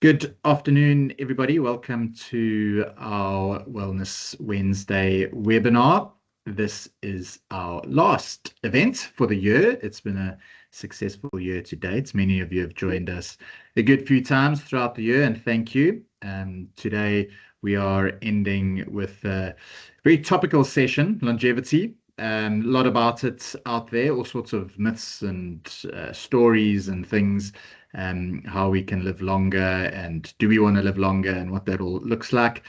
Good afternoon, everybody. Welcome to our Wellness Wednesday webinar. This is our last event for the year. It's been a successful year to date. Many of you have joined us a good few times throughout the year, and thank you. Today, we are ending with a very topical session, longevity. A lot about it out there, all sorts of myths and stories and things. How we can live longer, and do we want to live longer, and what that all looks like.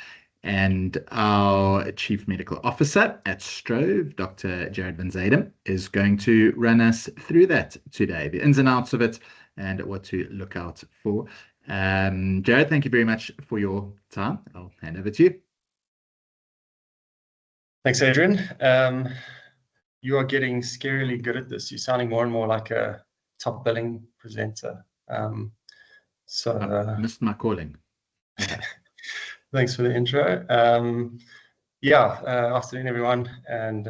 And our Chief Medical Officer at Strove, Dr. Jared Van Zyden, is going to run us through that today, the ins and outs of it and what to look out for. Jared, thank you very much for your time. I'll hand over to you. Thanks, Adrian. You are getting scarily good at this. You're sounding more and more like a top billing presenter. I missed my calling. Thanks for the intro. Afternoon, everyone, and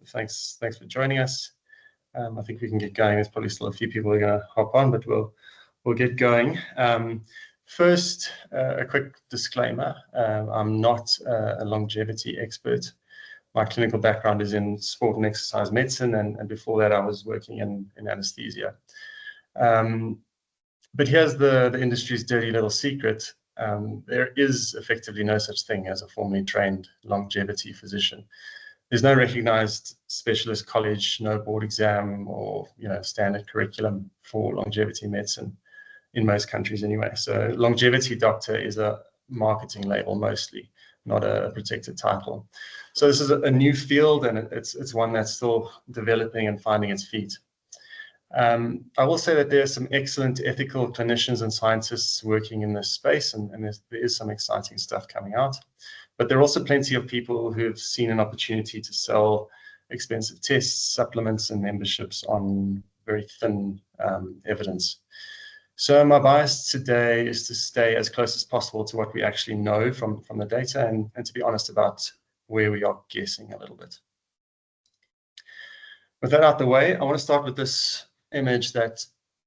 thanks for joining us. I think we can get going. There's probably still a few people who are going to hop on, but we'll get going. First, a quick disclaimer. I'm not a longevity expert. My clinical background is in sport and exercise medicine, and before that I was working in anesthesia. But here's the industry's dirty little secret. There is effectively no such thing as a formally trained longevity physician. There's no recognized specialist college, no board exam or standard curriculum for longevity medicine in most countries anyway. So longevity doctor is a marketing label mostly, not a protected title. So this is a new field, and it's one that's still developing and finding its feet. I will say that there are some excellent ethical clinicians and scientists working in this space, and there is some exciting stuff coming out. But there are also plenty of people who have seen an opportunity to sell expensive tests, supplements, and memberships on very thin evidence. So my bias today is to stay as close as possible to what we actually know from the data, and to be honest about where we are guessing a little bit. With that out the way, I want to start with this image that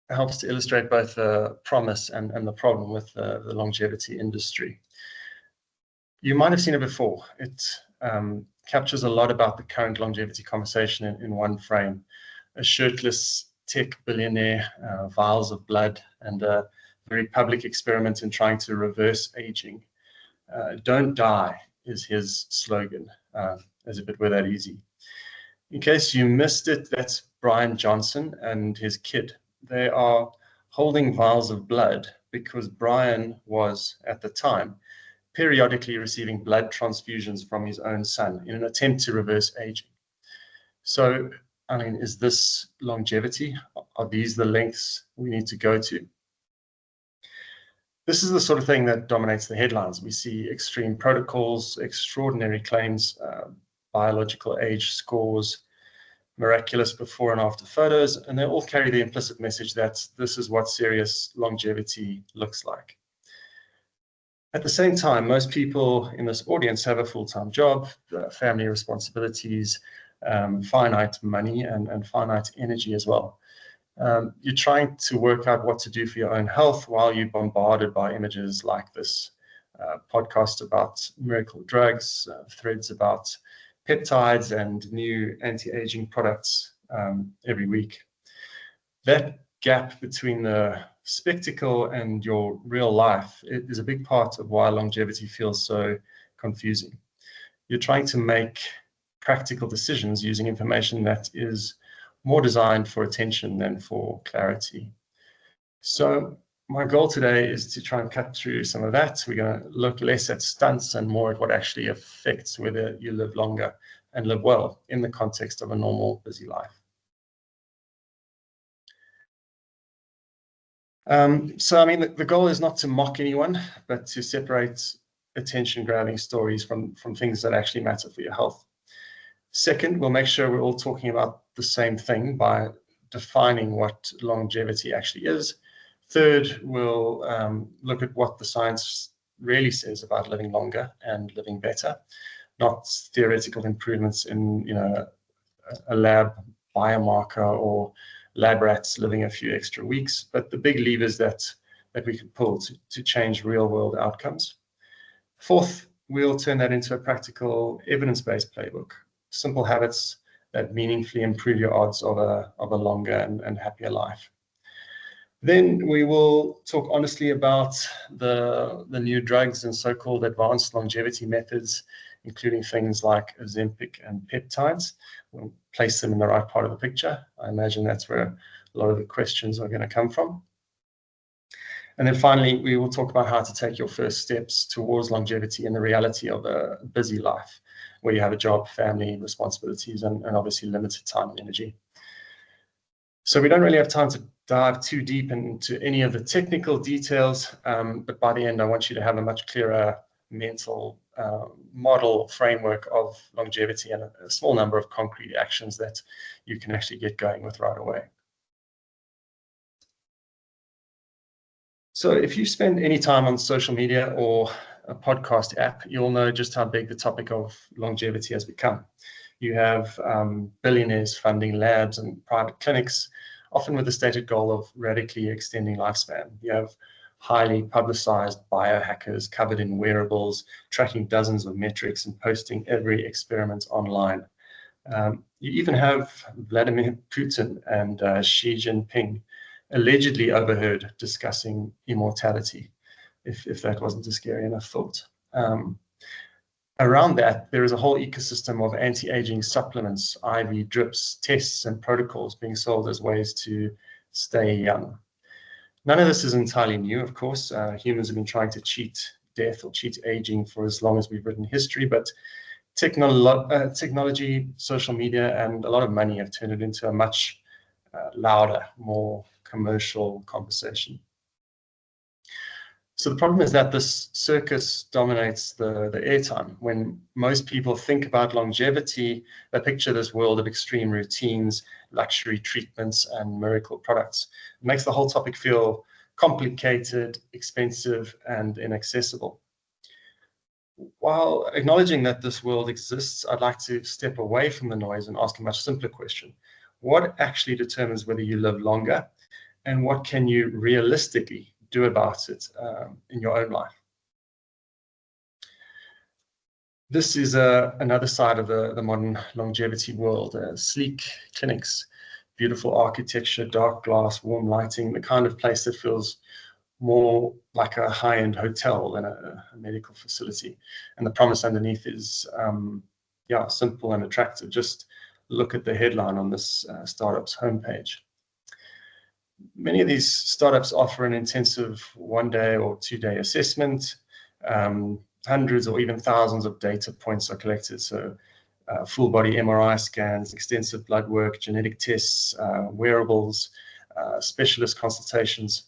helps to illustrate both the promise and the problem with the longevity industry. You might have seen it before. It captures a lot about the current longevity conversation in one frame. A shirtless tech billionaire, vials of blood, and a very public experiment in trying to reverse aging. Don't die is his slogan, as if it were that easy. In case you missed it, that's Brian Johnson and his kid. They are holding vials of blood because Brian was, at the time, periodically receiving blood transfusions from his own son in an attempt to reverse aging. So, I mean, is this longevity? Are these the lengths we need to go to? This is the sort of thing that dominates the headlines. We see extreme protocols, extraordinary claims, biological age scores, miraculous before and after photos, and they all carry the implicit message that this is what serious longevity looks like. At the same time, most people in this audience have a full-time job, family responsibilities, finite money, and finite energy as well. You're trying to work out what to do for your own health while you're bombarded by images like this podcast about miracle drugs, threads about peptides and new anti-aging products every week. That gap between the spectacle and your real life is a big part of why longevity feels so confusing. You're trying to make practical decisions using information that is more designed for attention than for clarity. So my goal today is to try and cut through some of that. We're going to look less at stunts and more at what actually affects whether you live longer and live well in the context of a normal, busy life. So, I mean, the goal is not to mock anyone, but to separate attention-grabbing stories from things that actually matter for your health. Second, we'll make sure we're all talking about the same thing by defining what longevity actually is. Third, we'll look at what the science really says about living longer and living better, not theoretical improvements in a lab biomarker or lab rats living a few extra weeks, but the big levers that that we could pull to change real-world outcomes. Fourth, we'll turn that into a practical evidence-based playbook, simple habits that meaningfully improve your odds of a longer and happier life. Then we will talk honestly about the new drugs and so-called advanced longevity methods, including things like Ozempic and peptides. We'll place them in the right part of the picture. I imagine that's where a lot of the questions are going to come from. And then finally, we will talk about how to take your first steps towards longevity in the reality of a busy life, where you have a job, family, responsibilities, and obviously limited time and energy. So we don't really have time to dive too deep into any of the technical details, but by the end, I want you to have a much clearer mental model framework of longevity and a small number of concrete actions that you can actually get going with right away. So if you spend any time on social media or a podcast app, you'll know just how big the topic of longevity has become. You have billionaires funding labs and private clinics, often with the stated goal of radically extending lifespan. You have highly publicized biohackers covered in wearables, tracking dozens of metrics and posting every experiment online. You even have Vladimir Putin and Xi Jinping allegedly overheard discussing immortality, if that wasn't a scary enough thought. Around that, there is a whole ecosystem of anti-aging supplements, IV drips, tests, and protocols being sold as ways to stay young. None of this is entirely new, of course. Humans have been trying to cheat death or cheat aging for as long as we've written history, but technology, social media, and a lot of money have turned it into a much louder, more commercial conversation. So the problem is that this circus dominates the airtime. When most people think about longevity, they picture this world of extreme routines, luxury treatments, and miracle products. It makes the whole topic feel complicated, expensive, and inaccessible. While acknowledging that this world exists, I'd like to step away from the noise and ask a much simpler question. What actually determines whether you live longer, and what can you realistically do about it in your own life? This is another side of the modern longevity world. Sleek clinics, beautiful architecture, dark glass, warm lighting, the kind of place that feels more like a high-end hotel than a medical facility. And the promise underneath is simple and attractive. Just look at the headline on this startup's homepage. Many of these startups offer an intensive 1-day or 2-day assessment. Hundreds or even thousands of data points are collected. So full body MRI scans, extensive blood work, genetic tests, wearables, specialist consultations.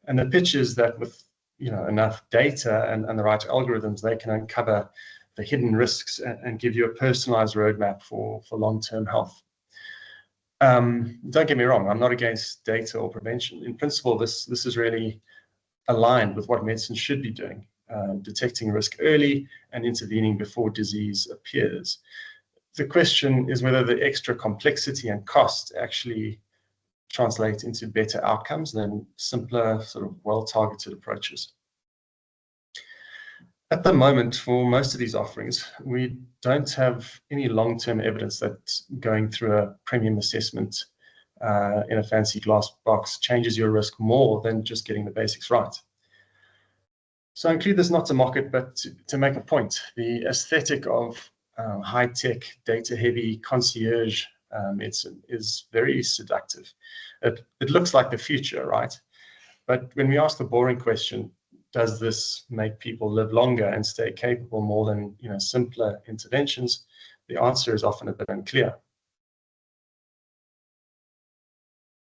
And the pitch is that with enough data and the right algorithms, they can uncover the hidden risks and give you a personalized roadmap for long-term health. Don't get me wrong, I'm not against data or prevention. In principle, this is really aligned with what medicine should be doing, detecting risk early and intervening before disease appears. The question is whether the extra complexity and cost actually translate into better outcomes than simpler, sort of well-targeted approaches. At the moment, for most of these offerings, we don't have any long-term evidence that going through a premium assessment in a fancy glass box changes your risk more than just getting the basics right. So I include this not to mock it, but to make a point. The aesthetic of high-tech, data-heavy concierge medicine is very seductive. It looks like the future, right? But when we ask the boring question, does this make people live longer and stay capable more than simpler interventions? The answer is often a bit unclear.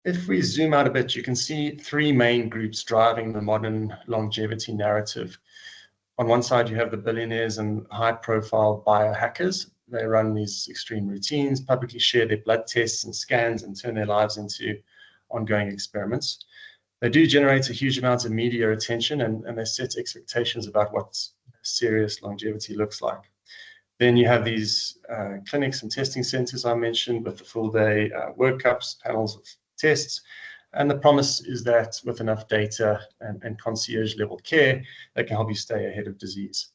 If we zoom out a bit, you can see three main groups driving the modern longevity narrative. On one side, you have the billionaires and high-profile biohackers. They run these extreme routines, publicly share their blood tests and scans, and turn their lives into ongoing experiments. They do generate a huge amount of media attention, and they set expectations about what serious longevity looks like. Then you have these clinics and testing centers I mentioned with the full-day workups, panels of tests, And the promise is that with enough data and concierge level care, they can help you stay ahead of disease.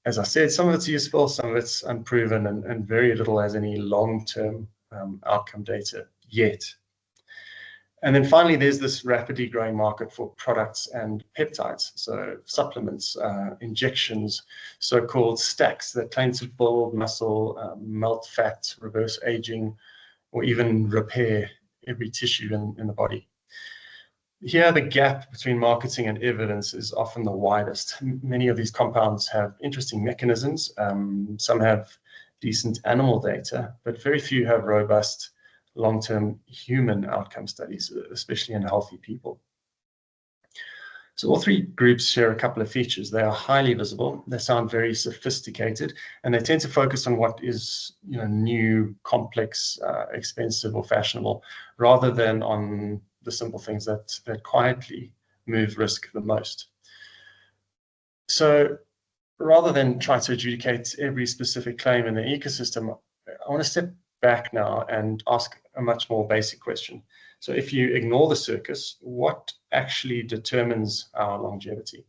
As I said, some of it's useful, some of it's unproven, and very little has any long-term outcome data yet. And then finally, there's this rapidly growing market for products and peptides, so supplements, injections, so-called stacks that claim to build muscle, melt fat, reverse aging, or even repair every tissue in the body. Here, the gap between marketing and evidence is often the widest. Many of these compounds have interesting mechanisms. Some have decent animal data, but very few have robust long-term human outcome studies, especially in healthy people. So all three groups share a couple of features. They are highly visible, they sound very sophisticated, and they tend to focus on what is new, complex, expensive, or fashionable, rather than on the simple things that quietly move risk the most. So rather than try to adjudicate every specific claim in the ecosystem, I want to step back now and ask a much more basic question. So if you ignore the circus, what actually determines our longevity?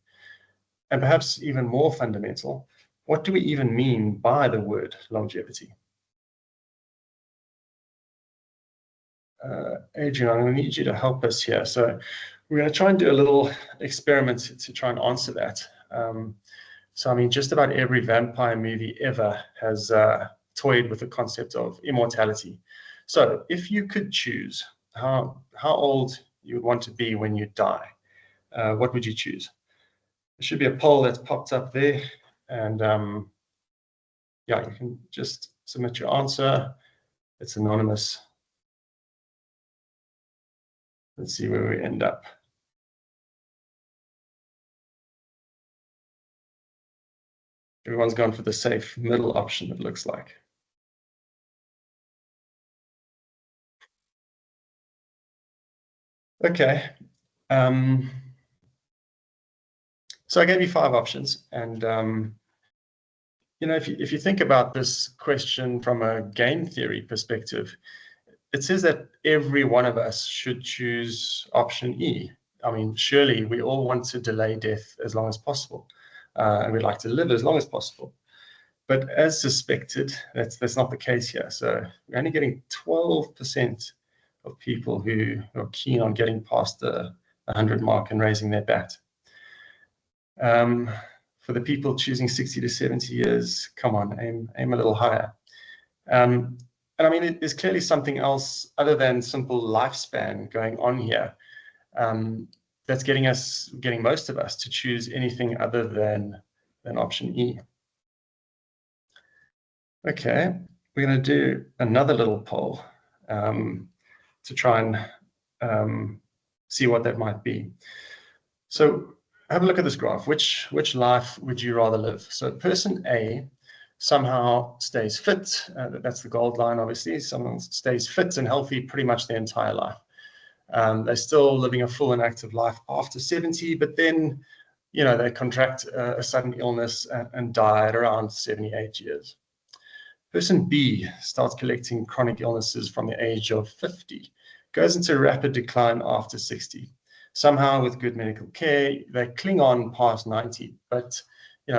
And perhaps even more fundamental, what do we even mean by the word longevity? Adrian, I'm going to need you to help us here. So we're going to try and do a little experiment to try and answer that. So I mean, just about every vampire movie ever has toyed with the concept of immortality. So if you could choose how old you would want to be when you die, what would you choose? There should be a poll that's popped up there, and yeah, you can just submit your answer. It's anonymous. Let's see where we end up. Everyone's gone for the safe middle option, it looks like. Okay. So I gave you 5 options, and if you think about this question from a game theory perspective, it says that every one of us should choose option E. I mean, surely we all want to delay death as long as possible, and we'd like to live as long as possible. But as suspected, that's not the case here. So we're only getting 12% of people who are keen on getting past the 100 mark and raising their bat. For the people choosing 60 to 70 years, come on, aim a little higher. And I mean, there's clearly something else other than simple lifespan going on here that's getting most of us to choose anything other than option E. Okay, we're going to do another little poll to try and see what that might be. So have a look at this graph. Which life would you rather live? So person A somehow stays fit. That's the gold line, obviously. Someone stays fit and healthy pretty much their entire life. They're still living a full and active life after 70, but then, they contract a sudden illness and die at around 78 years. Person B starts collecting chronic illnesses from the age of 50, goes into rapid decline after 60. Somehow, with good medical care, they cling on past 90, but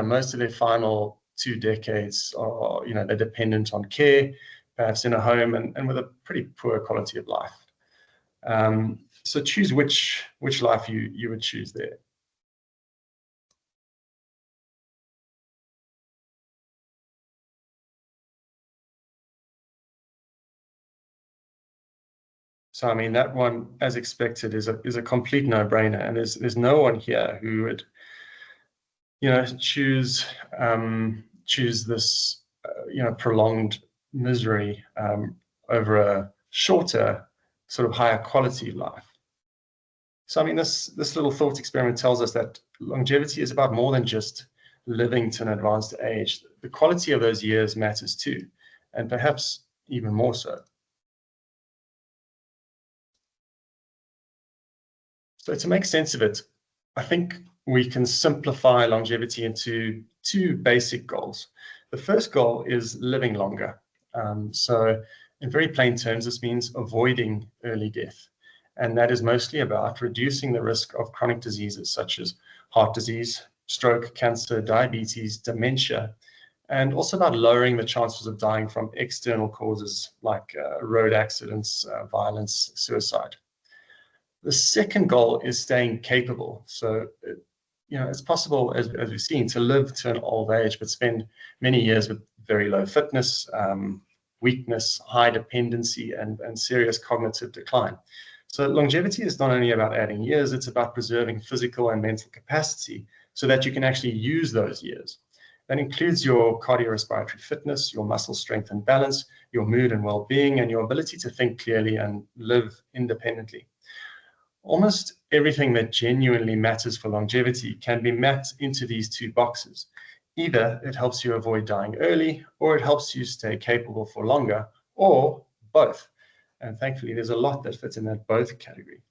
most of their final 2 decades are, they're dependent on care, perhaps in a home, and with a pretty poor quality of life. So choose which life you would choose there. So I mean, that one, as expected, is a complete no-brainer, and there's no one here who would, choose this, prolonged misery over a shorter, sort of higher quality life. So I mean, this little thought experiment tells us that longevity is about more than just living to an advanced age. The quality of those years matters too, and perhaps even more so. So to make sense of it, I think we can simplify longevity into 2 basic goals. The first goal is living longer. So in very plain terms, this means avoiding early death. And that is mostly about reducing the risk of chronic diseases such as heart disease, stroke, cancer, diabetes, dementia, and also about lowering the chances of dying from external causes like road accidents, violence, suicide. The second goal is staying capable. So, it's possible, as we've seen, to live to an old age, but spend many years with very low fitness, weakness, high dependency, and serious cognitive decline. So longevity is not only about adding years, it's about preserving physical and mental capacity so that you can actually use those years. That includes your cardiorespiratory fitness, your muscle strength and balance, your mood and well-being, and your ability to think clearly and live independently. Almost everything that genuinely matters for longevity can be mapped into these two boxes. Either it helps you avoid dying early, or it helps you stay capable for longer, or both. And thankfully, there's a lot that fits in that both category.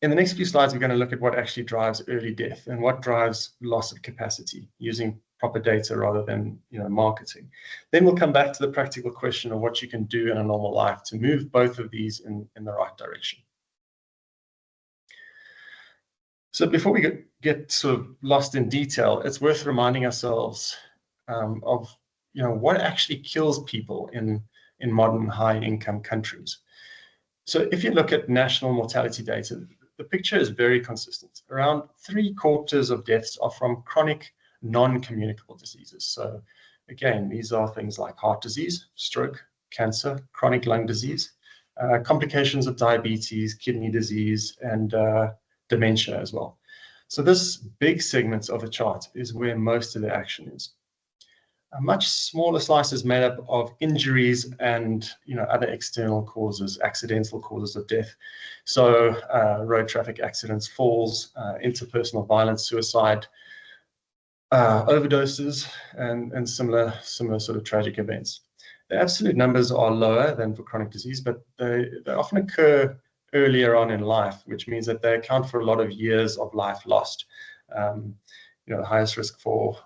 In the next few slides, we're going to look at what actually drives early death and what drives loss of capacity using proper data rather than marketing. Then we'll come back to the practical question of what you can do in a normal life to move both of these in the right direction. So before we get sort of lost in detail, it's worth reminding ourselves of what actually kills people in modern high-income countries. So if you look at national mortality data, the picture is very consistent. Around 3/4 of deaths are from chronic non-communicable diseases. So again, these are things like heart disease, stroke, cancer, chronic lung disease, complications of diabetes, kidney disease, and dementia as well. So this big segment of the chart is where most of the action is. A much smaller slice is made up of injuries and other external causes, accidental causes of death. So road traffic accidents, falls, interpersonal violence, suicide, overdoses, and similar sort of tragic events. The absolute numbers are lower than for chronic disease, but they often occur earlier on in life, which means that they account for a lot of years of life lost. The highest risk for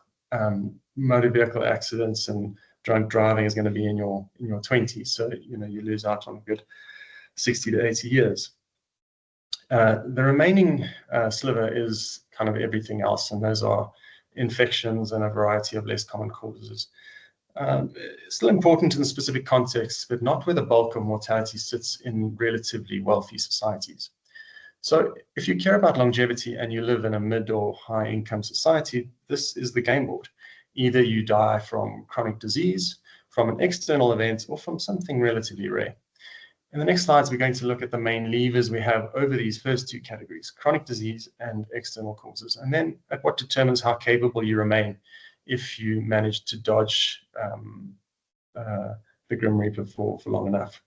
motor vehicle accidents and drunk driving is going to be in your 20s. So you lose out on a good 60 to 80 years. The remaining sliver is kind of everything else, and those are infections and a variety of less common causes. Still important in the specific context, but not where the bulk of mortality sits in relatively wealthy societies. So if you care about longevity and you live in a mid or high income society, this is the game board. Either you die from chronic disease, from an external event, or from something relatively rare. In the next slides, we're going to look at the main levers we have over these first two categories, chronic disease and external causes, and then at what determines how capable you remain if you manage to dodge the Grim Reaper for long enough.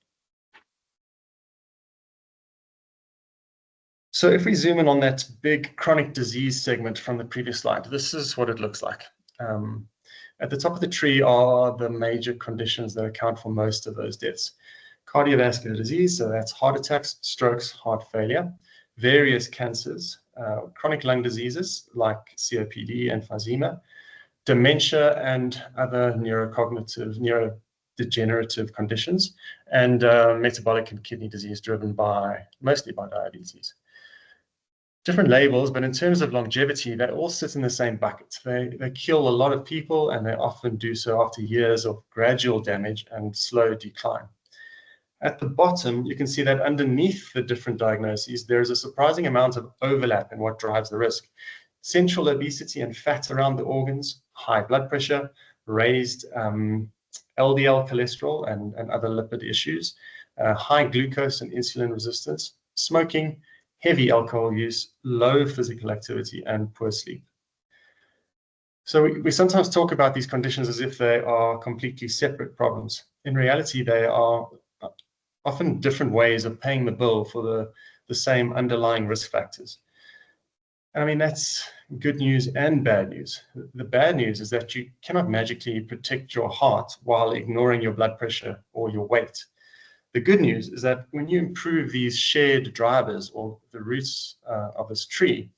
So if we zoom in on that big chronic disease segment from the previous slide, this is what it looks like. At the top of the tree are the major conditions that account for most of those deaths. Cardiovascular disease, so that's heart attacks, strokes, heart failure, various cancers, chronic lung diseases like COPD, emphysema, dementia and other neurodegenerative conditions, and metabolic and kidney disease driven mostly by diabetes. Different labels, but in terms of longevity, they all sit in the same bucket. They kill a lot of people, and they often do so after years of gradual damage and slow decline. At the bottom, you can see that underneath the different diagnoses, there is a surprising amount of overlap in what drives the risk. Central obesity and fat around the organs, high blood pressure, raised LDL cholesterol and other lipid issues, high glucose and insulin resistance, smoking, heavy alcohol use, low physical activity, and poor sleep. So we sometimes talk about these conditions as if they are completely separate problems. In reality, they are often different ways of paying the bill for the same underlying risk factors. I mean, that's good news and bad news. The bad news is that you cannot magically protect your heart while ignoring your blood pressure or your weight. The good news is that when you improve these shared drivers or the roots of this tree,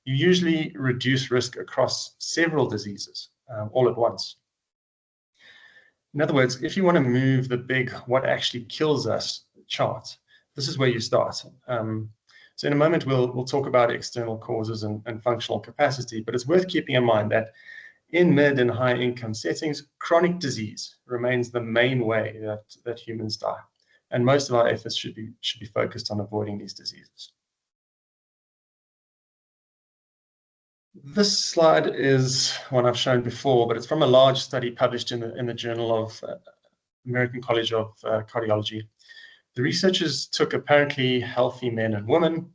you usually reduce risk across several diseases all at once. In other words, if you want to move the big what actually kills us chart, this is where you start. So in a moment, we'll talk about external causes and functional capacity, but it's worth keeping in mind that in mid and high income settings, chronic disease remains the main way that humans die. And most of our efforts should be focused on avoiding these diseases. This slide is one I've shown before, but it's from a large study published in the Journal of American College of Cardiology. The researchers took apparently healthy men and women,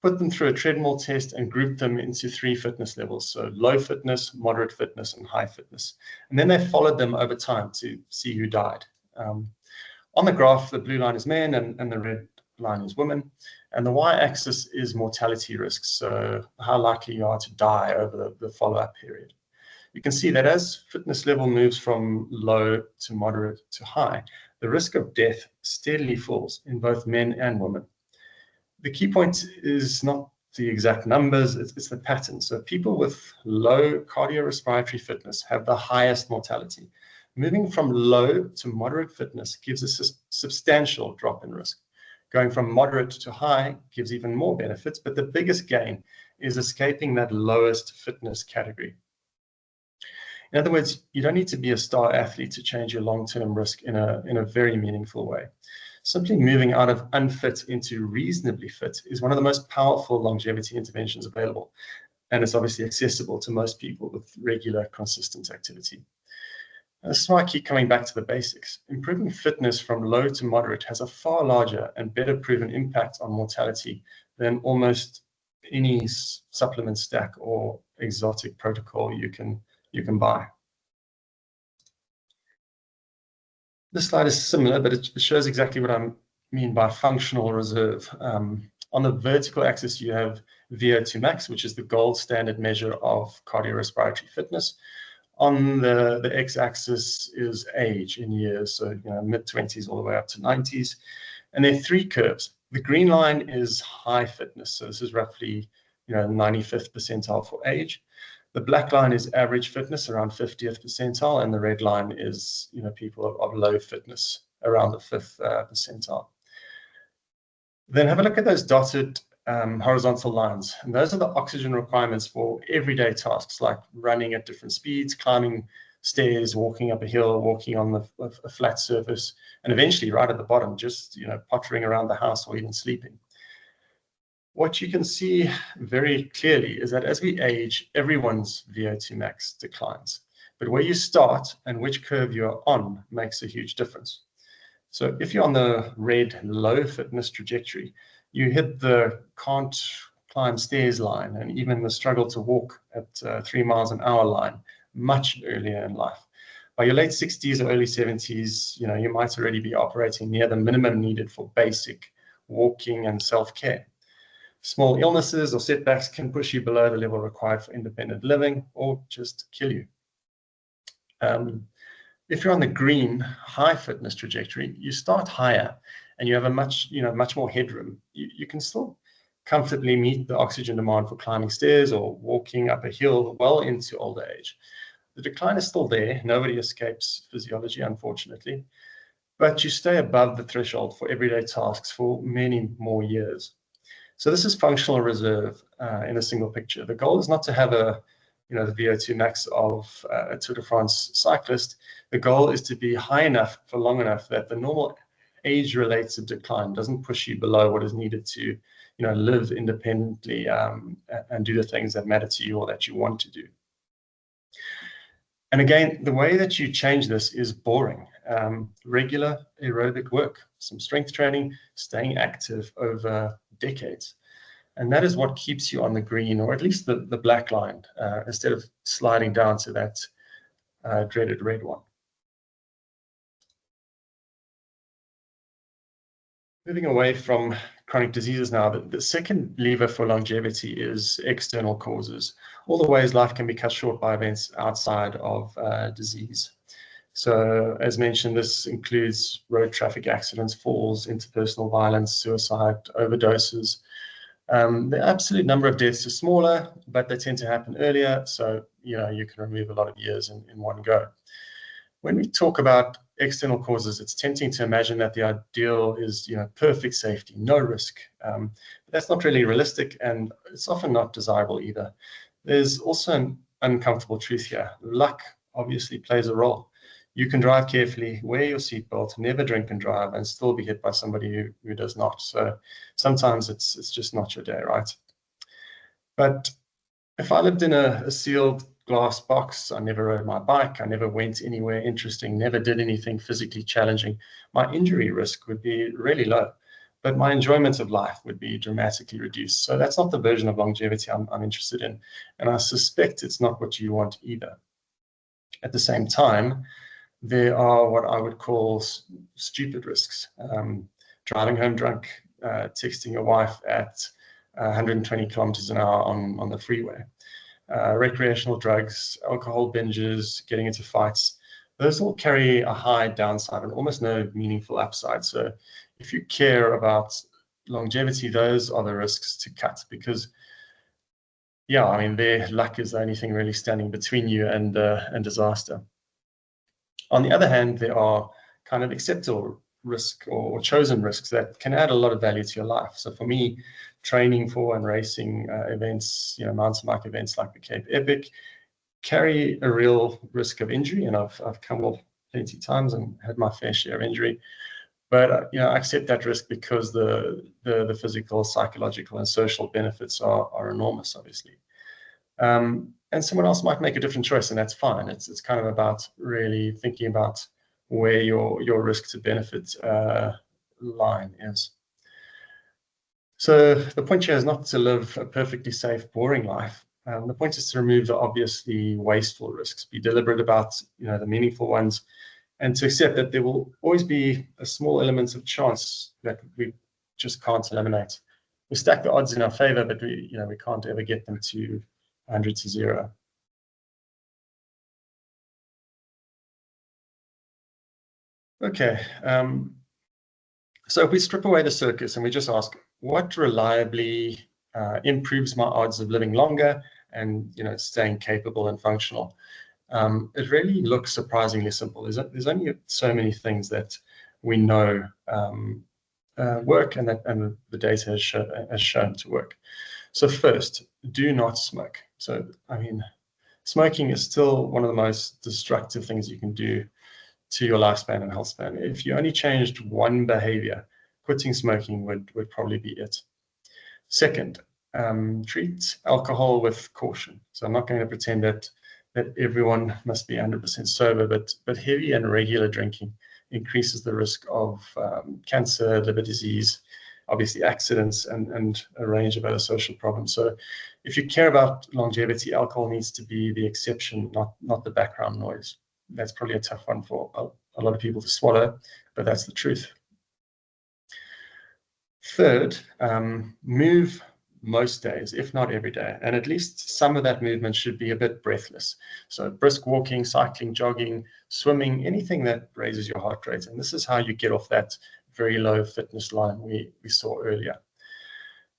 put them through a treadmill test, and grouped them into 3 fitness levels, so low fitness, moderate fitness, and high fitness. And then they followed them over time to see who died. On the graph, the blue line is men and the red line is women, and the y-axis is mortality risk, so how likely you are to die over the follow-up period. You can see that as fitness level moves from low to moderate to high, the risk of death steadily falls in both men and women. The key point is not the exact numbers, it's the pattern. So people with low cardiorespiratory fitness have the highest mortality. Moving from low to moderate fitness gives a substantial drop in risk. Going from moderate to high gives even more benefits, but the biggest gain is escaping that lowest fitness category. In other words, you don't need to be a star athlete to change your long-term risk in a very meaningful way. Simply moving out of unfit into reasonably fit is one of the most powerful longevity interventions available, and it's obviously accessible to most people with regular, consistent activity. And this is why I keep coming back to the basics. Improving fitness from low to moderate has a far larger and better proven impact on mortality than almost any supplement stack or exotic protocol you can buy. This slide is similar, but it shows exactly what I mean by functional reserve. On the vertical axis, you have VO2 max, which is the gold standard measure of cardiorespiratory fitness. On the x-axis is age in years, so mid-20s all the way up to 90s. And there are 3 curves. The green line is high fitness, so this is roughly 95th percentile for age. The black line is average fitness, around 50th percentile, and the red line is people of low fitness, around the 5th percentile. Then have a look at those dotted horizontal lines, and those are the oxygen requirements for everyday tasks like running at different speeds, climbing stairs, walking up a hill, walking on a flat surface, and eventually right at the bottom, just pottering around the house or even sleeping. What you can see very clearly is that as we age, everyone's VO2 max declines. But where you start and which curve you're on makes a huge difference. So if you're on the red low fitness trajectory, you hit the can't climb stairs line and even the struggle to walk at 3 miles an hour line much earlier in life. By your late 60s or early 70s, you might already be operating near the minimum needed for basic walking and self-care. Small illnesses or setbacks can push you below the level required for independent living or just kill you. If you're on the green high fitness trajectory, you start higher and you have a much more headroom. You can still comfortably meet the oxygen demand for climbing stairs or walking up a hill well into older age. The decline is still there. Nobody escapes physiology, unfortunately, but you stay above the threshold for everyday tasks for many more years. So this is functional reserve in a single picture. The goal is not to have the VO2 max of a Tour de France cyclist. The goal is to be high enough for long enough that the normal age-related decline doesn't push you below what is needed to live independently and do the things that matter to you or that you want to do. And again, the way that you change this is boring. Regular aerobic work, some strength training, staying active over decades. And that is what keeps you on the green, or at least the black line, instead of sliding down to that dreaded red one. Moving away from chronic diseases now, the second lever for longevity is external causes. All the ways life can be cut short by events outside of disease. So as mentioned, this includes road traffic accidents, falls, interpersonal violence, suicide, overdoses. The absolute number of deaths is smaller, but they tend to happen earlier. So, you can remove a lot of years in one go. When we talk about external causes, it's tempting to imagine that the ideal is, perfect safety, no risk. But that's not really realistic, and it's often not desirable either. There's also an uncomfortable truth here. Luck obviously plays a role. You can drive carefully, wear your seatbelt, never drink and drive, and still be hit by somebody who does not. So sometimes it's just not your day, right? But if I lived in a sealed glass box, I never rode my bike, I never went anywhere interesting, never did anything physically challenging, my injury risk would be really low, but my enjoyment of life would be dramatically reduced. So that's not the version of longevity I'm interested in, and I suspect it's not what you want either. At the same time, there are what I would call stupid risks. Driving home drunk, texting your wife at 120 kilometers an hour on the freeway. Recreational drugs, alcohol binges, getting into fights, those all carry a high downside and almost no meaningful upside. So if you care about longevity, those are the risks to cut, because their luck is the only thing really standing between you and disaster. On the other hand, there are kind of acceptable risk or chosen risks that can add a lot of value to your life. So for me, training for and racing events, mountain bike events like the Cape Epic, carry a real risk of injury, and I've come off plenty of times and had my fair share of injury. But I accept that risk because the physical, psychological, and social benefits are enormous, obviously. And someone else might make a different choice, and that's fine. It's kind of about really thinking about where your risk to benefit line is. So the point here is not to live a perfectly safe, boring life. The point is to remove the obviously wasteful risks, be deliberate about the meaningful ones, and to accept that there will always be a small element of chance that we just can't eliminate. We stack the odds in our favor, but we can't ever get them to 100 to 0. Okay, so if we strip away the circus and we just ask, what reliably improves my odds of living longer and staying capable and functional? It really looks surprisingly simple. There's only so many things that we know work and the data has shown to work. So first, do not smoke. So smoking is still one of the most destructive things you can do to your lifespan and health span. If you only changed one behavior, quitting smoking would probably be it. Second, treat alcohol with caution. So I'm not going to pretend that everyone must be 100% sober, but heavy and regular drinking increases the risk of cancer, liver disease, obviously accidents, and a range of other social problems. So if you care about longevity, alcohol needs to be the exception, not the background noise. That's probably a tough one for a lot of people to swallow, but that's the truth. Third, move most days, if not every day, and at least some of that movement should be a bit breathless. So brisk walking, cycling, jogging, swimming, anything that raises your heart rate. And this is how you get off that very low fitness line we saw earlier.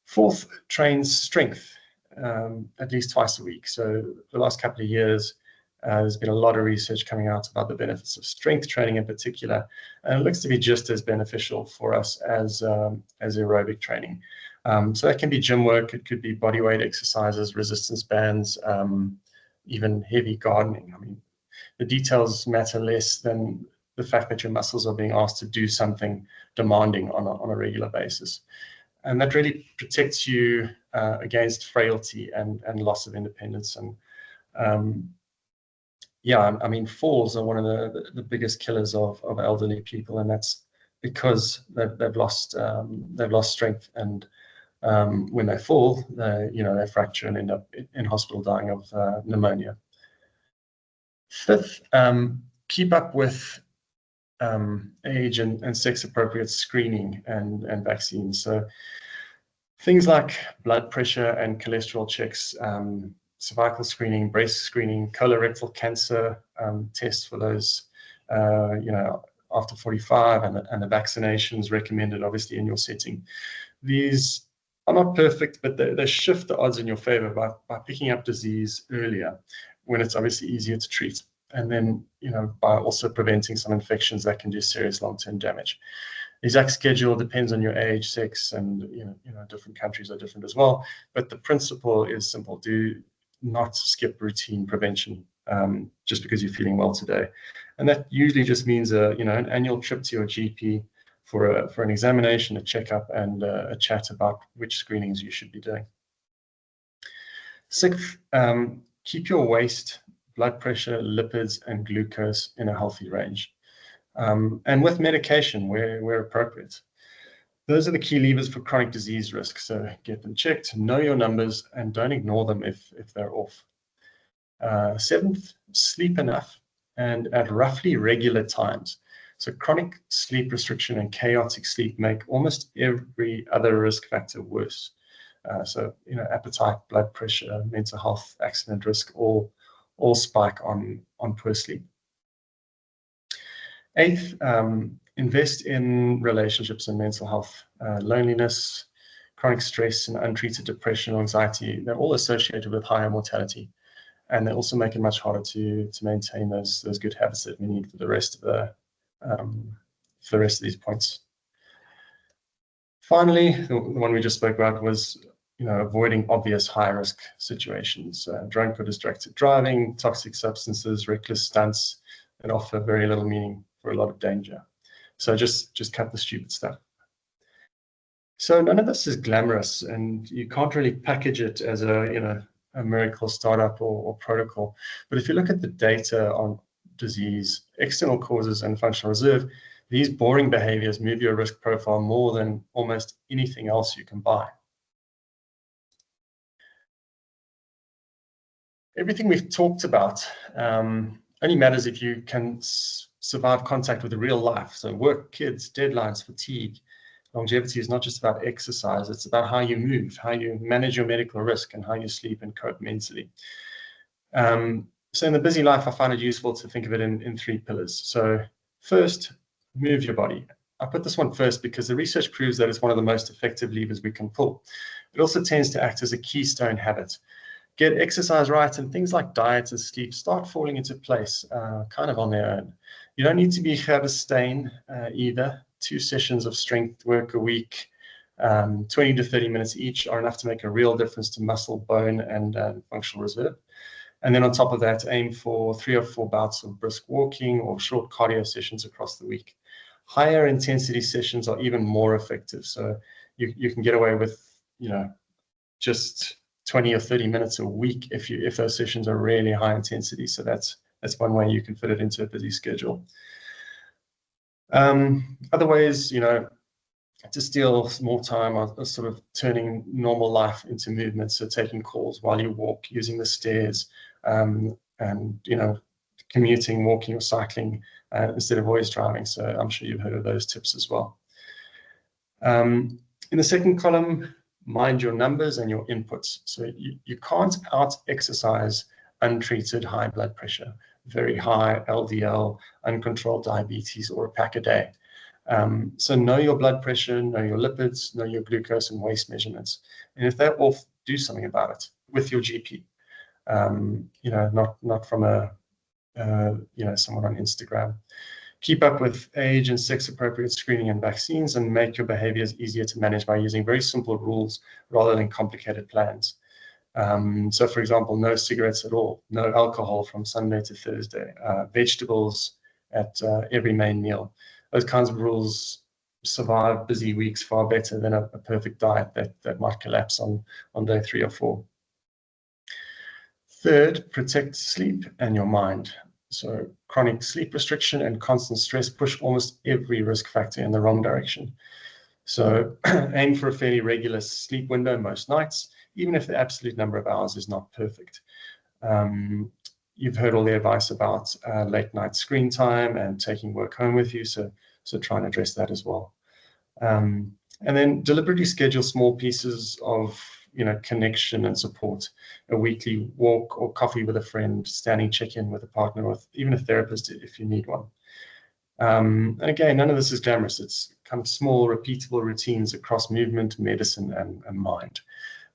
Fourth, trains strength at least twice a week. So the last couple of years, there's been a lot of research coming out about the benefits of strength training in particular, and it looks to be just as beneficial for us as aerobic training. So that can be gym work, it could be body weight exercises, resistance bands, even heavy gardening. The details matter less than the fact that your muscles are being asked to do something demanding on a regular basis. And that really protects you against frailty and loss of independence. And falls are one of the biggest killers of elderly people, and that's because they've lost strength, and when they fall, they fracture and end up in hospital dying of pneumonia. Fifth, keep up with age and sex-appropriate screening and vaccines. So things like blood pressure and cholesterol checks, cervical screening, breast screening, colorectal cancer tests for those, after 45, and the vaccinations recommended, obviously, in your setting. These are not perfect, but they shift the odds in your favor by picking up disease earlier when it's obviously easier to treat. and then, by also preventing some infections that can do serious long-term damage. The exact schedule depends on your age, sex, and different countries are different as well. But the principle is simple: do not skip routine prevention just because you're feeling well today, and that usually just means an annual trip to your GP for an examination, a checkup, and a chat about which screenings you should be doing. Sixth, keep your waist, blood pressure, lipids, and glucose in a healthy range. And with medication where appropriate. Those are the key levers for chronic disease risk. So get them checked, know your numbers, and don't ignore them if they're off. Seventh, sleep enough and at roughly regular times. So chronic sleep restriction and chaotic sleep make almost every other risk factor worse. So appetite, blood pressure, mental health, accident risk, all spike on poor sleep. Eighth, invest in relationships and mental health. Loneliness, chronic stress, and untreated depression or anxiety, they're all associated with higher mortality. And they also make it much harder to maintain those good habits that we need for the rest of these points. Finally, the one we just spoke about was avoiding obvious high-risk situations, drunk or distracted driving, toxic substances, reckless stunts that offer very little meaning for a lot of danger. So just cut the stupid stuff. So none of this is glamorous, and you can't really package it as a miracle startup or protocol. But if you look at the data on disease, external causes, and functional reserve, these boring behaviors move your risk profile more than almost anything else you can buy. Everything we've talked about only matters if you can survive contact with the real life. So work, kids, deadlines, fatigue. Longevity is not just about exercise, it's about how you move, how you manage your medical risk, and how you sleep and cope mentally. So in the busy life, I find it useful to think of it in three pillars. So first, move your body. I put this one first because the research proves that it's one of the most effective levers we can pull. It also tends to act as a keystone habit. Get exercise right, and things like diet and sleep start falling into place kind of on their own. You don't need to be Gerber-Stein either. 2 sessions of strength work a week, 20 to 30 minutes each, are enough to make a real difference to muscle, bone, and functional reserve. And then on top of that, aim for 3 or 4 bouts of brisk walking or short cardio sessions across the week. Higher intensity sessions are even more effective. So you can get away with, just 20 or 30 minutes a week if those sessions are really high intensity. So that's one way you can fit it into a busy schedule. Other ways, to steal more time are sort of turning normal life into movement. So taking calls while you walk, using the stairs, and commuting, walking or cycling instead of always driving. So I'm sure you've heard of those tips as well. In the second column, mind your numbers and your inputs. So you can't out-exercise untreated high blood pressure, very high LDL, uncontrolled diabetes, or a pack a day. So know your blood pressure, know your lipids, know your glucose and waist measurements. And if they're off, do something about it with your GP. Not from someone on Instagram. Keep up with age and sex appropriate screening and vaccines, and make your behaviors easier to manage by using very simple rules rather than complicated plans. So for example, no cigarettes at all, no alcohol from Sunday to Thursday, vegetables at every main meal. Those kinds of rules survive busy weeks far better than a perfect diet that might collapse on day 3 or 4. Third, protect sleep and your mind. So chronic sleep restriction and constant stress push almost every risk factor in the wrong direction. So aim for a fairly regular sleep window most nights, even if the absolute number of hours is not perfect. You've heard all the advice about late night screen time and taking work home with you, so try and address that as well. And then deliberately schedule small pieces of connection and support, a weekly walk or coffee with a friend, standing check-in with a partner, or even a therapist if you need one. And again, none of this is glamorous. It's kind of small, repeatable routines across movement, medicine, and mind.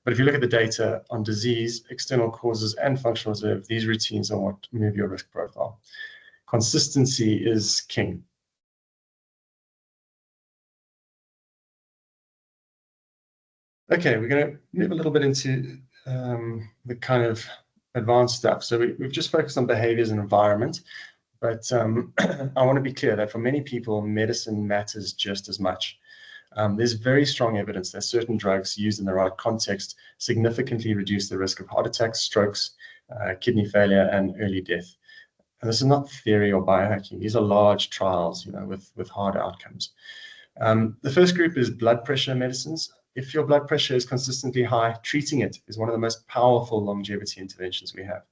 But if you look at the data on disease, external causes, and functional reserve, these routines are what move your risk profile. Consistency is king. Okay, we're going to move a little bit into the kind of advanced stuff. So we've just focused on behaviors and environment, but I want to be clear that for many people, medicine matters just as much. There's very strong evidence that certain drugs used in the right context significantly reduce the risk of heart attacks, strokes, kidney failure, and early death. And this is not theory or biohacking. These are large trials, with hard outcomes. The first group is blood pressure medicines. If your blood pressure is consistently high, treating it is one of the most powerful longevity interventions we have.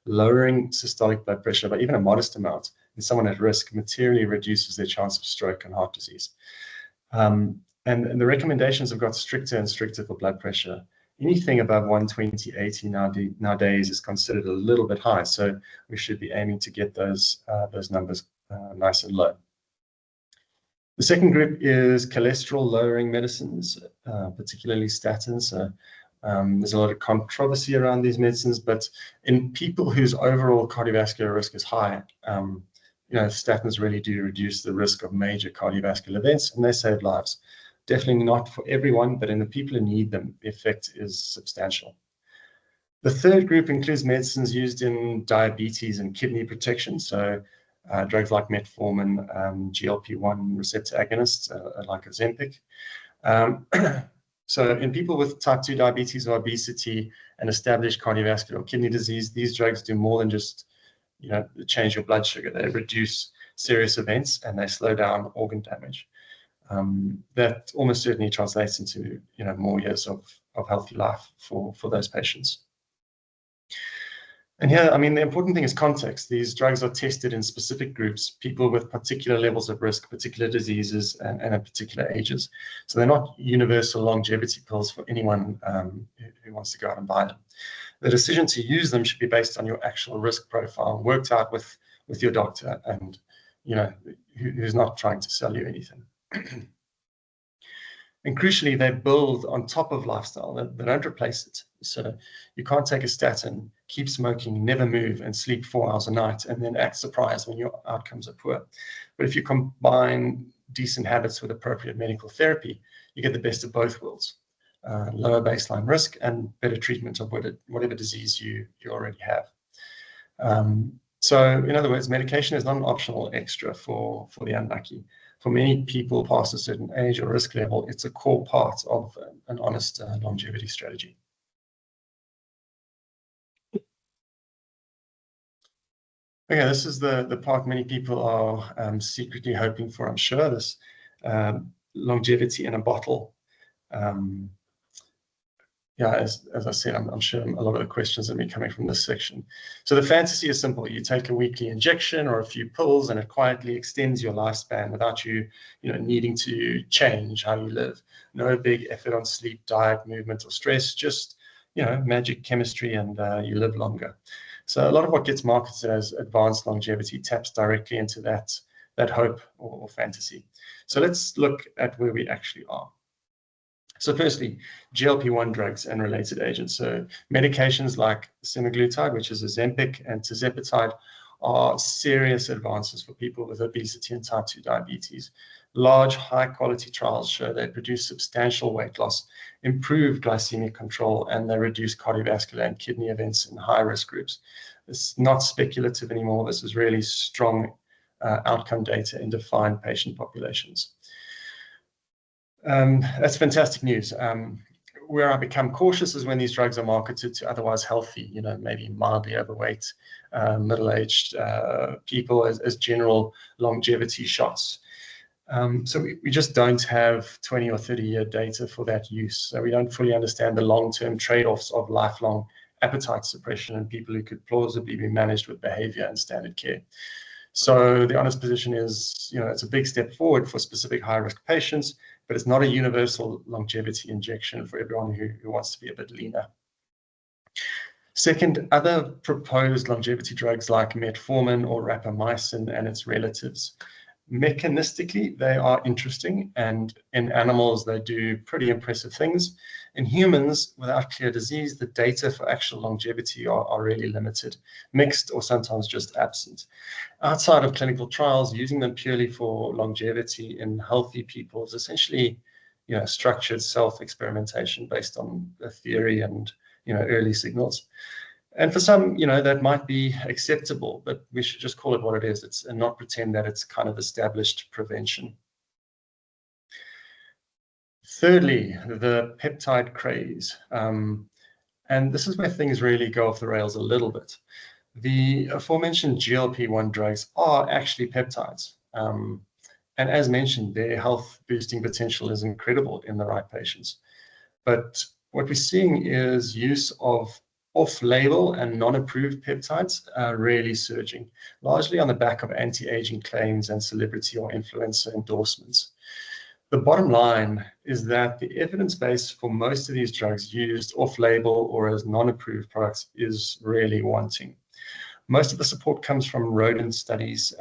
Lowering systolic blood pressure by even a modest amount in someone at risk materially reduces their chance of stroke and heart disease. And the recommendations have got stricter and stricter for blood pressure. Anything above 120/80 nowadays is considered a little bit high, so we should be aiming to get those numbers nice and low. The second group is cholesterol-lowering medicines, particularly statins. So, there's a lot of controversy around these medicines, but in people whose overall cardiovascular risk is high, statins really do reduce the risk of major cardiovascular events, and they save lives. Definitely not for everyone, but in the people who need them, the effect is substantial. The third group includes medicines used in diabetes and kidney protection. So drugs like metformin, GLP-1 receptor agonists, like Ozempic. So in people with type 2 diabetes or obesity and established cardiovascular or kidney disease, these drugs do more than just change your blood sugar. They reduce serious events and they slow down organ damage. That almost certainly translates into more years of healthy life for those patients. And here, the important thing is context. These drugs are tested in specific groups, people with particular levels of risk, particular diseases, and at particular ages. So they're not universal longevity pills for anyone who wants to go out and buy them. The decision to use them should be based on your actual risk profile, worked out with your doctor, and who's not trying to sell you anything. And crucially, they build on top of lifestyle. They don't replace it. So you can't take a statin, keep smoking, never move, and sleep 4 hours a night, and then act surprised when your outcomes are poor. But if you combine decent habits with appropriate medical therapy, you get the best of both worlds. Lower baseline risk and better treatment of whatever disease you already have. So in other words, medication is not an optional extra for the unlucky. For many people past a certain age or risk level, it's a core part of an honest longevity strategy. Okay, this is the part many people are secretly hoping for, I'm sure, this longevity in a bottle. As I said, I'm sure a lot of the questions will be coming from this section. So the fantasy is simple. You take a weekly injection or a few pills and it quietly extends your lifespan without you needing to change how you live. No big effort on sleep, diet, movement, or stress, just magic chemistry, and you live longer. So a lot of what gets marketed as advanced longevity taps directly into that hope or fantasy. So let's look at where we actually are. So firstly, GLP-1 drugs and related agents. So medications like semaglutide, which is Ozempic, and tirzepatide are serious advances for people with obesity and type 2 diabetes. Large, high-quality trials show they produce substantial weight loss, improve glycemic control, and they reduce cardiovascular and kidney events in high-risk groups. It's not speculative anymore. This is really strong outcome data in defined patient populations. That's fantastic news. Where I become cautious is when these drugs are marketed to otherwise healthy, maybe mildly overweight, middle-aged people as general longevity shots. So we just don't have 20 or 30-year data for that use. So we don't fully understand the long-term trade-offs of lifelong appetite suppression in people who could plausibly be managed with behavior and standard care. So the honest position is, it's a big step forward for specific high-risk patients, but it's not a universal longevity injection for everyone who wants to be a bit leaner. Second, other proposed longevity drugs like metformin or rapamycin and its relatives, Mechanistically, they are interesting, and in animals, they do pretty impressive things. In humans, without clear disease, the data for actual longevity are really limited, mixed, or sometimes just absent. Outside of clinical trials, using them purely for longevity in healthy people is essentially, structured self-experimentation based on a theory and, early signals. And for some, that might be acceptable, but we should just call it what it is. And not pretend that it's kind of established prevention. Thirdly, the peptide craze. And this is where things really go off the rails a little bit. The aforementioned GLP-1 drugs are actually peptides. And as mentioned, their health boosting potential is incredible in the right patients. But what we're seeing is use of off-label and non-approved peptides are really surging, largely on the back of anti-aging claims and celebrity or influencer endorsements. The bottom line is that the evidence base for most of these drugs used off-label or as non-approved products is really wanting. Most of the support comes from rodent studies.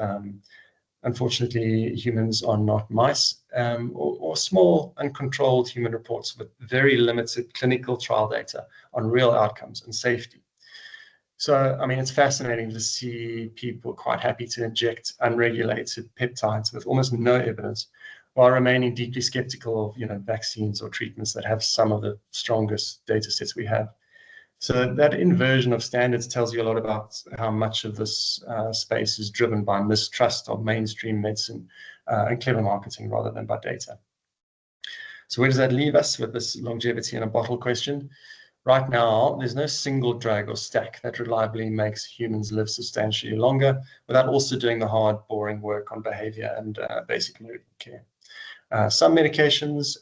Unfortunately, humans are not mice, or small, uncontrolled human reports with very limited clinical trial data on real outcomes and safety. So, it's fascinating to see people quite happy to inject unregulated peptides with almost no evidence, while remaining deeply skeptical of, vaccines or treatments that have some of the strongest data sets we have. So that inversion of standards tells you a lot about how much of this space is driven by mistrust of mainstream medicine and clever marketing rather than by data. So where does that leave us with this longevity in a bottle question? Right now, there's no single drug or stack that reliably makes humans live substantially longer without also doing the hard, boring work on behavior and basic medical care. Some medications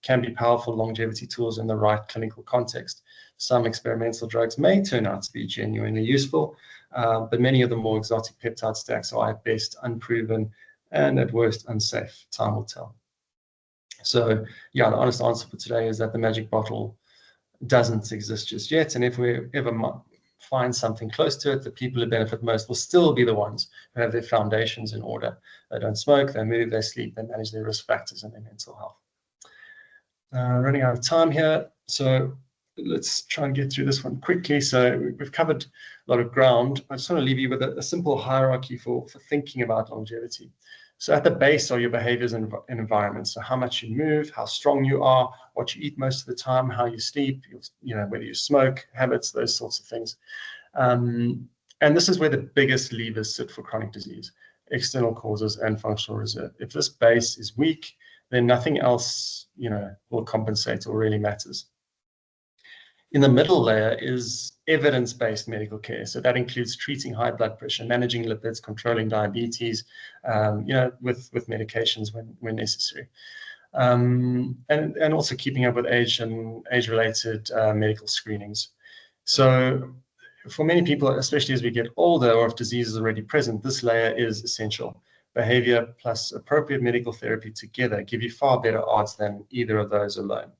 can be powerful longevity tools in the right clinical context. Some experimental drugs may turn out to be genuinely useful, but many of the more exotic peptide stacks are at best unproven and at worst unsafe. Time will tell. So, the honest answer for today is that the magic bottle doesn't exist just yet. And if we ever find something close to it, the people who benefit most will still be the ones who have their foundations in order. They don't smoke, they move, they sleep, they manage their risk factors and their mental health. Running out of time here, so let's try and get through this one quickly. So we've covered a lot of ground. I just want to leave you with a simple hierarchy for thinking about longevity. So at the base are your behaviors and environments. So how much you move, how strong you are, what you eat most of the time, how you sleep, whether you smoke, habits, those sorts of things. And this is where the biggest levers sit for chronic disease: external causes and functional reserve. If this base is weak, then nothing else, will compensate or really matters. In the middle layer is evidence-based medical care. So that includes treating high blood pressure, managing lipids, controlling diabetes, with medications when necessary. And also keeping up with age and age-related medical screenings. So for many people, especially as we get older or if disease is already present, this layer is essential. Behavior plus appropriate medical therapy together give you far better odds than either of those alone.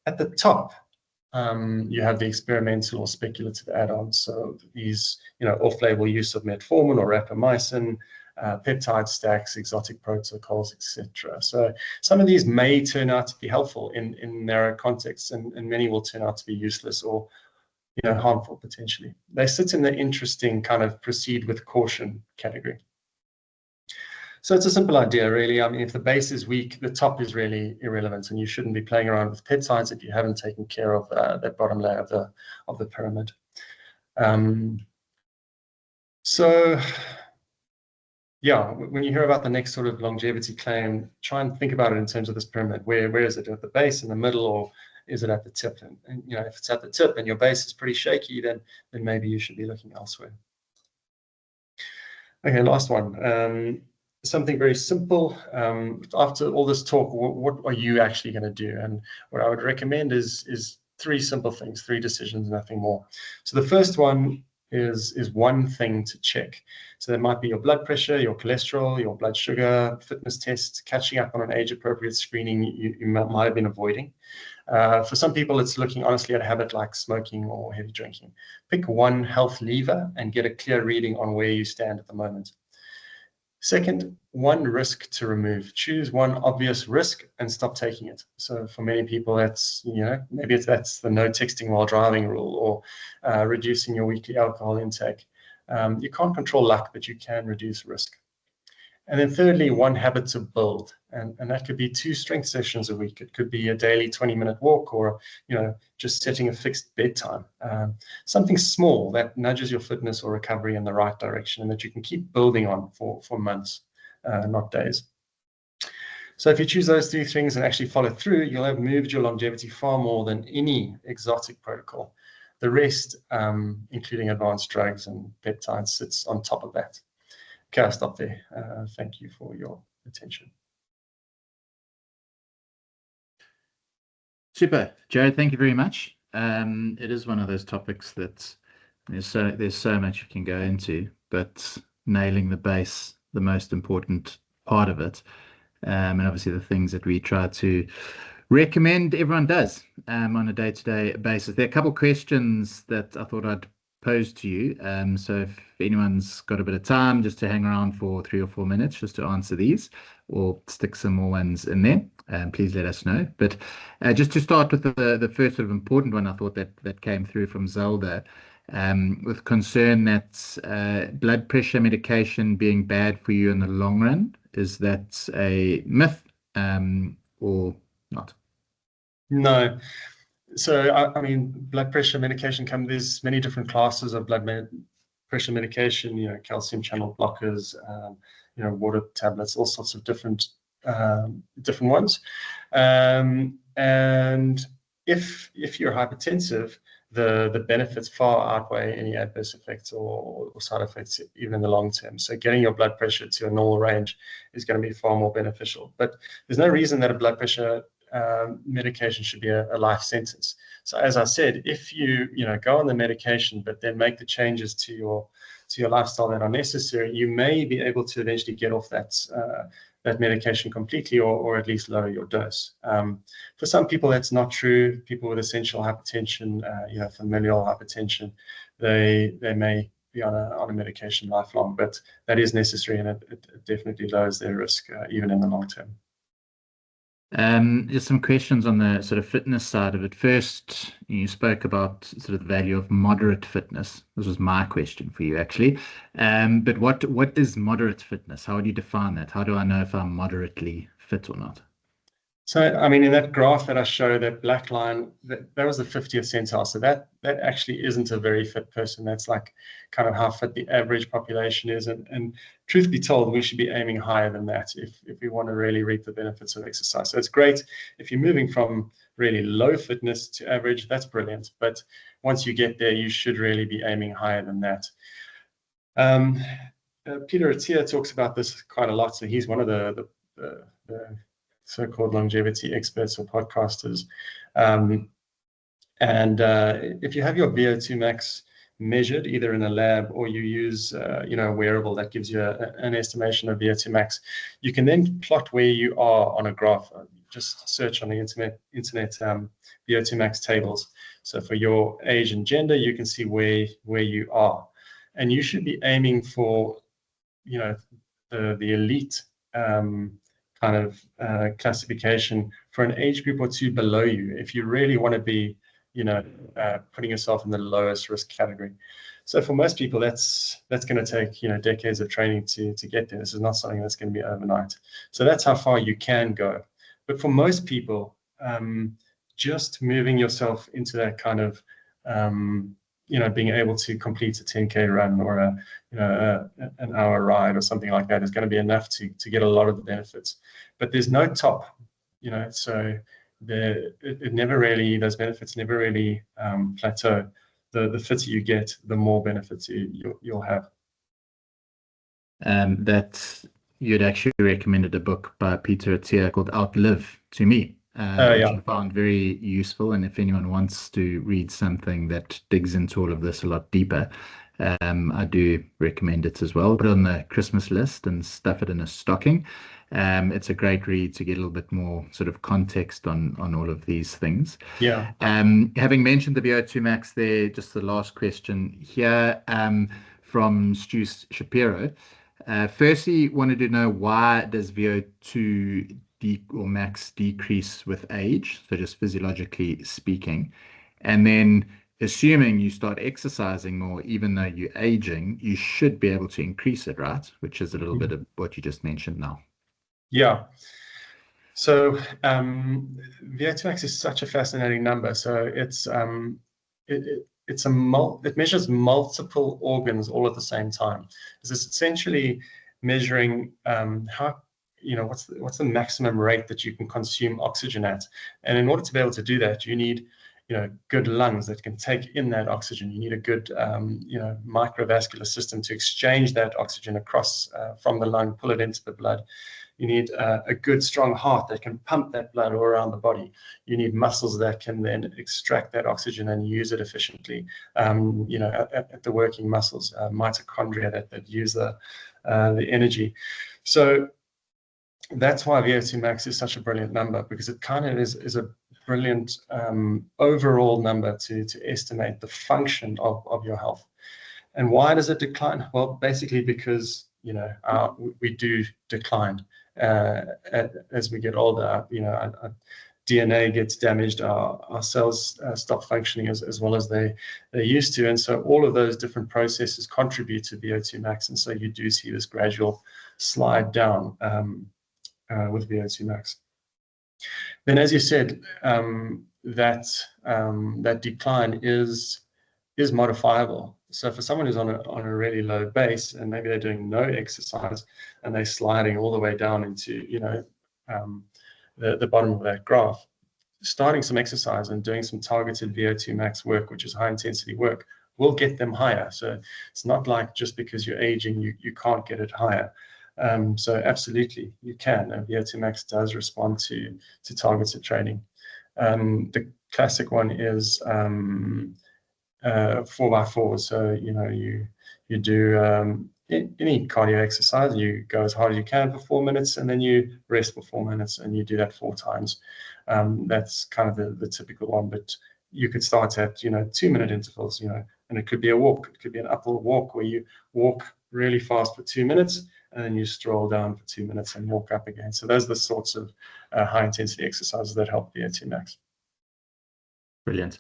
At the top, you have the experimental or speculative add-ons. So these, off-label use of metformin or rapamycin, peptide stacks, exotic protocols, etc. So some of these may turn out to be helpful in narrow contexts, and many will turn out to be useless or harmful potentially. They sit in the interesting kind of proceed with caution category. So it's a simple idea, really. If the base is weak, the top is really irrelevant, and you shouldn't be playing around with peptides if you haven't taken care of that bottom layer of the pyramid. So, when you hear about the next sort of longevity claim, try and think about it in terms of this pyramid. Where is it? At the base, in the middle, or is it at the tip? And if it's at the tip and your base is pretty shaky, then maybe you should be looking elsewhere. Okay, last one. Something very simple. After all this talk, what are you actually going to do? And what I would recommend is three simple things, 3 decisions, nothing more. So the first one is one thing to check. So that might be your blood pressure, your cholesterol, your blood sugar, fitness tests, catching up on an age-appropriate screening you might have been avoiding. For some people, it's looking honestly at a habit like smoking or heavy drinking. Pick one health lever and get a clear reading on where you stand at the moment. Second, one risk to remove. Choose one obvious risk and stop taking it. So for many people, that's, maybe that's the no texting while driving rule, or reducing your weekly alcohol intake. You can't control luck, but you can reduce risk. And then thirdly, one habit to build. And that could be 2 strength sessions a week. It could be a daily 20-minute walk, or, just setting a fixed bedtime. Something small that nudges your fitness or recovery in the right direction, and that you can keep building on for months, not days. So if you choose those 3 things and actually follow through, you'll have moved your longevity far more than any exotic protocol. The rest, including advanced drugs and peptides, sits on top of that. Okay, I'll stop there. Thank you for your attention. Super, Jared. Thank you very much. It is one of those topics that there's so much you can go into, but nailing the base, the most important part of it, and obviously the things that we try to recommend everyone does on a day-to-day basis. There are a couple of questions that I thought I'd pose to you. So if anyone's got a bit of time just to hang around for 3 or 4 minutes just to answer these, or stick some more ones in there, please let us know. But just to start with the first sort of important one, I thought that came through from Zelda, with concern that blood pressure medication being bad for you in the long run. Is that a myth or not? No. So, I mean, blood pressure medication there's many different classes of pressure medication, calcium channel blockers, water tablets, all sorts of different ones. And if you're hypertensive, the benefits far outweigh any adverse effects or side effects, even in the long term. So getting your blood pressure to a normal range is going to be far more beneficial. But there's no reason that a blood pressure medication should be a life sentence. So as I said, if you go on the medication but then make the changes to your lifestyle that are necessary, you may be able to eventually get off that medication completely, or at least lower your dose. For some people that's not true. People with essential hypertension, familial hypertension, they may be on a medication lifelong, but that is necessary, and it definitely lowers their risk even in the long term. Just some questions on the sort of fitness side of it. First, you spoke about sort of the value of moderate fitness. This was my question for you, actually. But what is moderate fitness? How would you define that? How do I know if I'm moderately fit or not? So, I mean, in that graph that I showed, that black line, that was the 50th centile. So that actually isn't a very fit person. That's like kind of how fit the average population is. And truth be told, we should be aiming higher than that if we want to really reap the benefits of exercise. So it's great if you're moving from really low fitness to average. That's brilliant. But once you get there, you should really be aiming higher than that. Peter Attia talks about this quite a lot. So he's one of the so-called longevity experts or podcasters. If you have your VO2 max measured either in a lab, or you use a wearable that gives you an estimation of VO2 max, you can then plot where you are on a graph. Just search on the internet VO2 max tables. So for your age and gender, you can see where you are, and you should be aiming for the elite kind of classification for an age group or two below you, if you really want to be putting yourself in the lowest risk category. So for most people, that's going to take decades of training to get there. This is not something that's going to be overnight. So that's how far you can go. But for most people, just moving yourself into that kind of being able to complete a 10K run or an hour ride or something like that is going to be enough to get a lot of the benefits. But there's no top, so it never really, those benefits never really plateau. The fitter you get, the more benefits you'll have. That you'd actually recommended a book by Peter Attia called Outlive to me. Which I found very useful, and if anyone wants to read something that digs into all of this a lot deeper, I do recommend it as well. Put it on the Christmas list and stuff it in a stocking. It's a great read to get a little bit more sort of context on all of these things. Yeah. Having mentioned the VO2 max there, just the last question here from Stu Shapiro. Firstly, wanted to know, why does VO2 or max decrease with age? So just physiologically speaking. And then assuming you start exercising more, even though you're aging, you should be able to increase it, right? Which is a little bit of what you just mentioned now. Yeah. So VO2 max is such a fascinating number. So it measures multiple organs all at the same time. It's essentially measuring how, what's the maximum rate that you can consume oxygen at. And in order to be able to do that, you need good lungs that can take in that oxygen. You need a good microvascular system to exchange that oxygen across from the lung, pull it into the blood. You need a good, strong heart that can pump that blood all around the body. You need muscles that can then extract that oxygen and use it efficiently. At the working muscles, mitochondria that use the energy. So that's why VO2 max is such a brilliant number, because it kind of is a brilliant overall number to estimate the function of your health. And why does it decline? Well, basically because we do decline as we get older. Our DNA gets damaged, our cells stop functioning as well as they used to, and so all of those different processes contribute to VO2 max, and so you do see this gradual slide down with VO2 max. Then, as you said, that decline is modifiable. So for someone who's on a really low base, and maybe they're doing no exercise and they're sliding all the way down into the bottom of that graph, starting some exercise and doing some targeted VO2 max work, which is high intensity work, will get them higher. So it's not like just because you're aging you can't get it higher. So absolutely you can. VO2 max does respond to targeted training. The classic one is 4x4. So you do any cardio exercise, you go as hard as you can for 4 minutes, and then you rest for 4 minutes, and you do that 4 times. That's kind of the typical one, but you could start at 2-minute intervals, and it could be a walk. It could be an uphill walk where you walk really fast for 2 minutes, and then you stroll down for 2 minutes and walk up again. So those are the sorts of high intensity exercises that help VO2 max. Brilliant.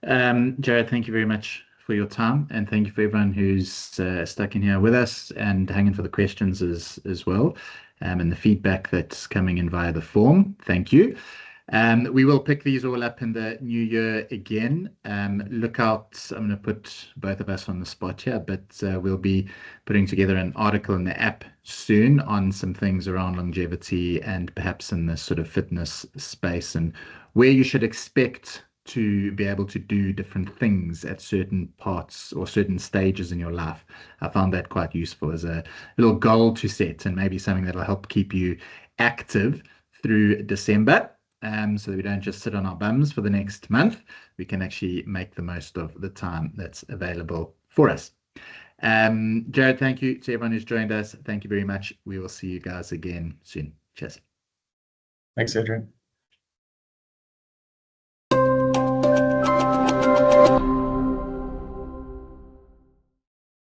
Jared, thank you very much for your time, and thank you for everyone who's stuck in here with us and hanging for the questions as well, and the feedback that's coming in via the form. Thank you. We will pick these all up in the new year again. Look out, I'm going to put both of us on the spot here, but we'll be putting together an article in the app soon on some things around longevity and perhaps in the sort of fitness space, and where you should expect to be able to do different things at certain parts or certain stages in your life. I found that quite useful as a little goal to set, and maybe something that will help keep you active through December. So that we don't just sit on our bums for the next month. We can actually make the most of the time that's available for us. Jared, thank you to everyone who's joined us. Thank you very much. We will see you guys again soon. Cheers. Thanks, Adrian.